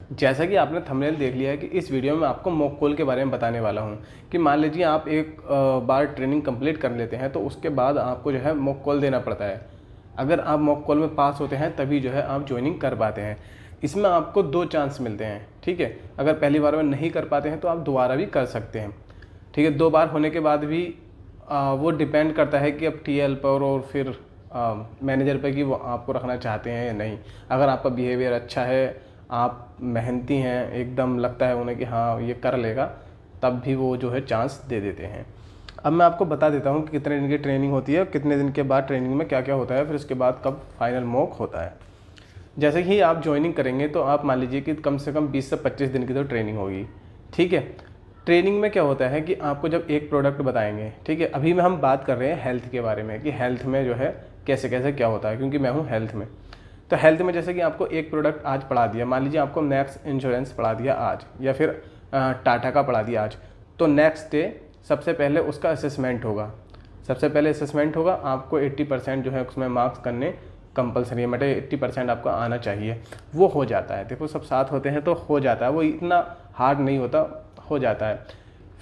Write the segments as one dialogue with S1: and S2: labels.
S1: जैसा कि आपने थंबनेल देख लिया है कि इस वीडियो में आपको मॉक कॉल के बारे में बताने वाला हूं कि मान लीजिए आप एक बार ट्रेनिंग कंप्लीट कर लेते हैं तो उसके बाद आपको जो है मॉक कॉल देना पड़ता है। अगर आप मॉक कॉल में पास होते हैं तभी जो है आप ज्वाइनिंग कर पाते हैं। इसमें आपको 2 चांस मिलते हैं, ठीक है। अगर पहली बार में नहीं कर पाते हैं तो आप दोबारा भी कर सकते हैं, ठीक है। 2 बार होने के बाद भी वो डिपेंड करता है कि अब टीएल पर और फिर मैनेजर पर कि वो आपको रखना चाहते हैं या नहीं। अगर आपका बिहेवियर अच्छा है, आप मेहनती हैं, एकदम लगता है उन्हें कि हाँ ये कर लेगा, तब भी वो जो है चांस दे देते हैं। अब मैं आपको बता देता हूँ कि कितने दिन की ट्रेनिंग होती है, कितने दिन के बाद ट्रेनिंग में क्या क्या होता है, फिर उसके बाद कब फाइनल मॉक होता है। जैसे कि आप ज्वाइनिंग करेंगे तो आप मान लीजिए कि कम से कम 20 से 25 दिन की तो ट्रेनिंग होगी, ठीक है। ट्रेनिंग में क्या होता है कि आपको जब एक प्रोडक्ट बताएंगे, ठीक है। अभी में हम बात कर रहे हैं हेल्थ के बारे में कि हेल्थ में जो है कैसे कैसे क्या होता है, क्योंकि मैं हूँ हेल्थ में। तो हेल्थ में जैसे कि आपको एक प्रोडक्ट आज पढ़ा दिया, मान लीजिए आपको मैक्स इंश्योरेंस पढ़ा दिया आज, या फिर टाटा का पढ़ा दिया आज, तो नेक्स्ट डे सबसे पहले उसका असेसमेंट होगा। सबसे पहले असेसमेंट होगा, आपको 80% जो है उसमें मार्क्स करने कंपलसरी है, मतलब 80% आपका आना चाहिए। वो हो जाता है, देखो सब साथ होते हैं तो हो जाता है, वो इतना हार्ड नहीं होता, हो जाता है।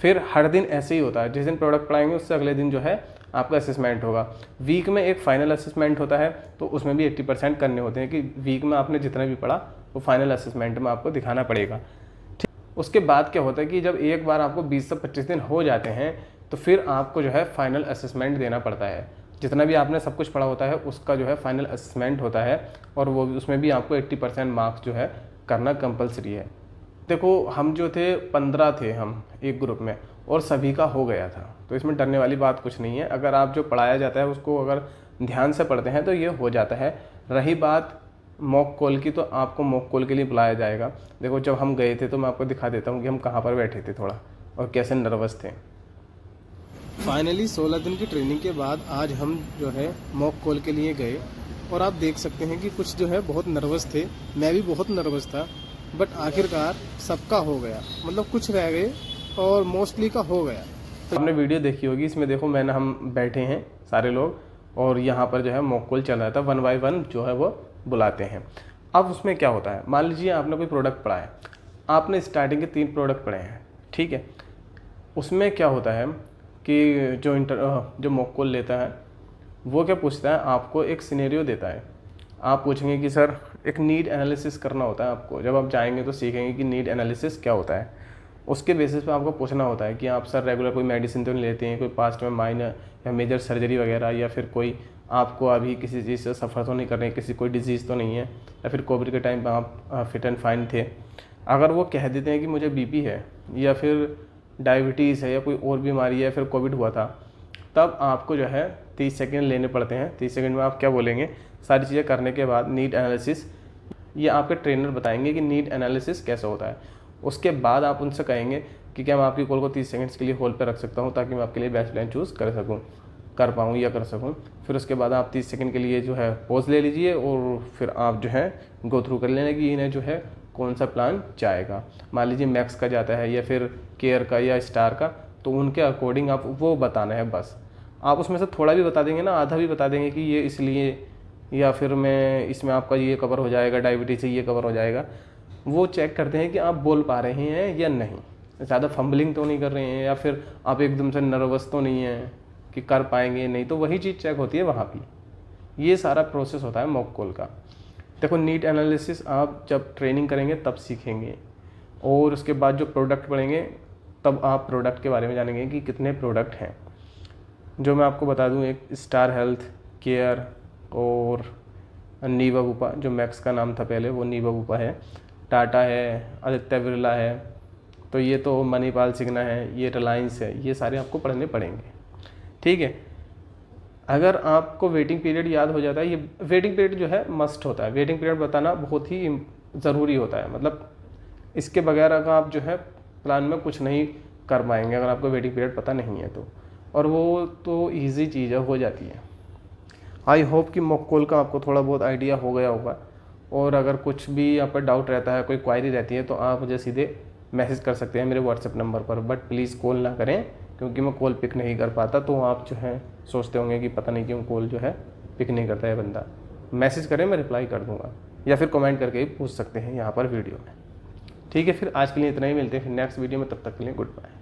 S1: फिर हर दिन ऐसे ही होता है, जिस दिन प्रोडक्ट पढ़ाएंगे उससे अगले दिन जो है आपका असेसमेंट होगा। वीक में एक फाइनल असेसमेंट होता है, तो उसमें भी 80% करने होते हैं कि वीक में आपने जितना भी पढ़ा वो फाइनल असेसमेंट में आपको दिखाना पड़ेगा। उसके बाद क्या होता है कि जब एक बार आपको 20 से 25 दिन हो जाते हैं तो फिर आपको जो है फाइनल असेसमेंट देना पड़ता है। जितना भी आपने सब कुछ पढ़ा होता है उसका जो है फाइनल असेसमेंट होता है, और वो उसमें भी आपको 80% मार्क्स जो है करना कंपलसरी है। देखो हम जो थे 15 थे हम एक ग्रुप में, और सभी का हो गया था, तो इसमें डरने वाली बात कुछ नहीं है। अगर आप जो पढ़ाया जाता है उसको अगर ध्यान से पढ़ते हैं तो ये हो जाता है। रही बात मॉक कॉल की, तो आपको मॉक कॉल के लिए बुलाया जाएगा। देखो जब हम गए थे तो मैं आपको दिखा देता हूँ कि हम कहाँ पर बैठे थे थोड़ा, और कैसे नर्वस थे। फाइनली 16 दिन की ट्रेनिंग के बाद आज हम जो है मॉक कॉल के लिए गए, और आप देख सकते हैं कि कुछ जो है बहुत नर्वस थे, मैं भी बहुत नर्वस था, बट आखिरकार सबका हो गया, मतलब कुछ रह गए और मोस्टली का हो गया। तो आपने वीडियो देखी होगी, इसमें देखो मैंने हम बैठे हैं सारे लोग, और यहाँ पर जो है मॉक कॉल चल रहा था, 1 बाय 1 जो है वो बुलाते हैं। अब उसमें क्या होता है, मान लीजिए आपने कोई प्रोडक्ट पढ़ा है, आपने स्टार्टिंग के 3 प्रोडक्ट पढ़े हैं, ठीक है। उसमें क्या होता है कि जो मॉक कॉल लेता है वो क्या पूछता है, आपको एक सिनेरियो देता है। आप पूछेंगे कि सर एक नीड एनालिसिस करना होता है आपको, जब आप जाएंगे तो सीखेंगे कि नीड एनालिसिस क्या होता है। उसके बेसिस पे आपको पूछना होता है कि आप सर रेगुलर कोई मेडिसिन तो नहीं लेते हैं, कोई पास्ट में माइनर या मेजर सर्जरी वगैरह, या फिर कोई आपको अभी किसी चीज़ से सफ़र तो नहीं कर रहे हैं, किसी कोई डिजीज़ तो नहीं है, या फिर कोविड के टाइम पर आप फिट एंड फाइन थे। अगर वो कह देते हैं कि मुझे बीपी है, या फिर डायबिटीज़ है, या कोई और बीमारी है, फिर कोविड हुआ था, तब आपको जो है 30 सेकंड लेने पड़ते हैं। 30 सेकंड में आप क्या बोलेंगे, सारी चीज़ें करने के बाद नीड एनालिसिस, ये आपके ट्रेनर बताएंगे कि नीड एनालिसिस कैसे होता है। उसके बाद आप उनसे कहेंगे कि क्या मैं आपकी कॉल को 30 सेकंड्स के लिए होल्ड पर रख सकता हूँ, ताकि मैं आपके लिए बेस्ट प्लान चूज़ कर पाऊँ या कर सकूँ। फिर उसके बाद आप 30 सेकंड के लिए जो है पॉज ले लीजिए, और फिर आप जो है गो थ्रू कर लेना कि इन्हें जो है कौन सा प्लान जाएगा। मान लीजिए मैक्स का जाता है, या फिर केयर का, या स्टार का, तो उनके अकॉर्डिंग आप वो बताना है बस। आप उसमें से थोड़ा भी बता देंगे ना, आधा भी बता देंगे कि ये इसलिए, या फिर मैं इसमें आपका ये कवर हो जाएगा, डायबिटीज़ से ये कवर हो जाएगा। वो चेक करते हैं कि आप बोल पा रहे हैं या नहीं, ज़्यादा फंबलिंग तो नहीं कर रहे हैं, या फिर आप एकदम से नर्वस तो नहीं हैं कि कर पाएंगे नहीं, तो वही चीज़ चेक होती है वहाँ भी। ये सारा प्रोसेस होता है मॉक कॉल का। देखो नीड एनालिसिस आप जब ट्रेनिंग करेंगे तब सीखेंगे, और उसके बाद जो प्रोडक्ट पढ़ेंगे तब आप प्रोडक्ट के बारे में जानेंगे कि कितने प्रोडक्ट हैं। जो मैं आपको बता दूं, एक स्टार हेल्थ, केयर, और नीवा बुपा, जो मैक्स का नाम था पहले वो नीवा बुपा है, टाटा है, आदित्य बिरला है, तो ये तो मणिपाल सिग्ना है, ये रिलायंस है, ये सारे आपको पढ़ने पड़ेंगे, ठीक है। अगर आपको वेटिंग पीरियड याद हो जाता है, ये वेटिंग पीरियड जो है मस्ट होता है, वेटिंग पीरियड बताना बहुत ही ज़रूरी होता है, मतलब इसके बगैर अगर आप जो है प्लान में कुछ नहीं कर पाएंगे, अगर आपको वेटिंग पीरियड पता नहीं है तो। और वो तो ईजी चीज़ है, हो जाती है। आई होप कि मॉक कॉल का आपको थोड़ा बहुत आइडिया हो गया होगा, और अगर कुछ भी यहाँ पर डाउट रहता है, कोई क्वायरी रहती है, तो आप मुझे सीधे मैसेज कर सकते हैं मेरे व्हाट्सएप नंबर पर, बट प्लीज़ कॉल ना करें, क्योंकि मैं कॉल पिक नहीं कर पाता। तो आप जो है सोचते होंगे कि पता नहीं क्यों कॉल जो है पिक नहीं करता है बंदा। मैसेज करें, मैं रिप्लाई कर दूँगा, या फिर कमेंट करके ही पूछ सकते हैं यहाँ पर वीडियो में। ठीक है, फिर आज के लिए इतना ही, मिलते हैं फिर नेक्स्ट वीडियो में, तब तक के लिए गुड बाय।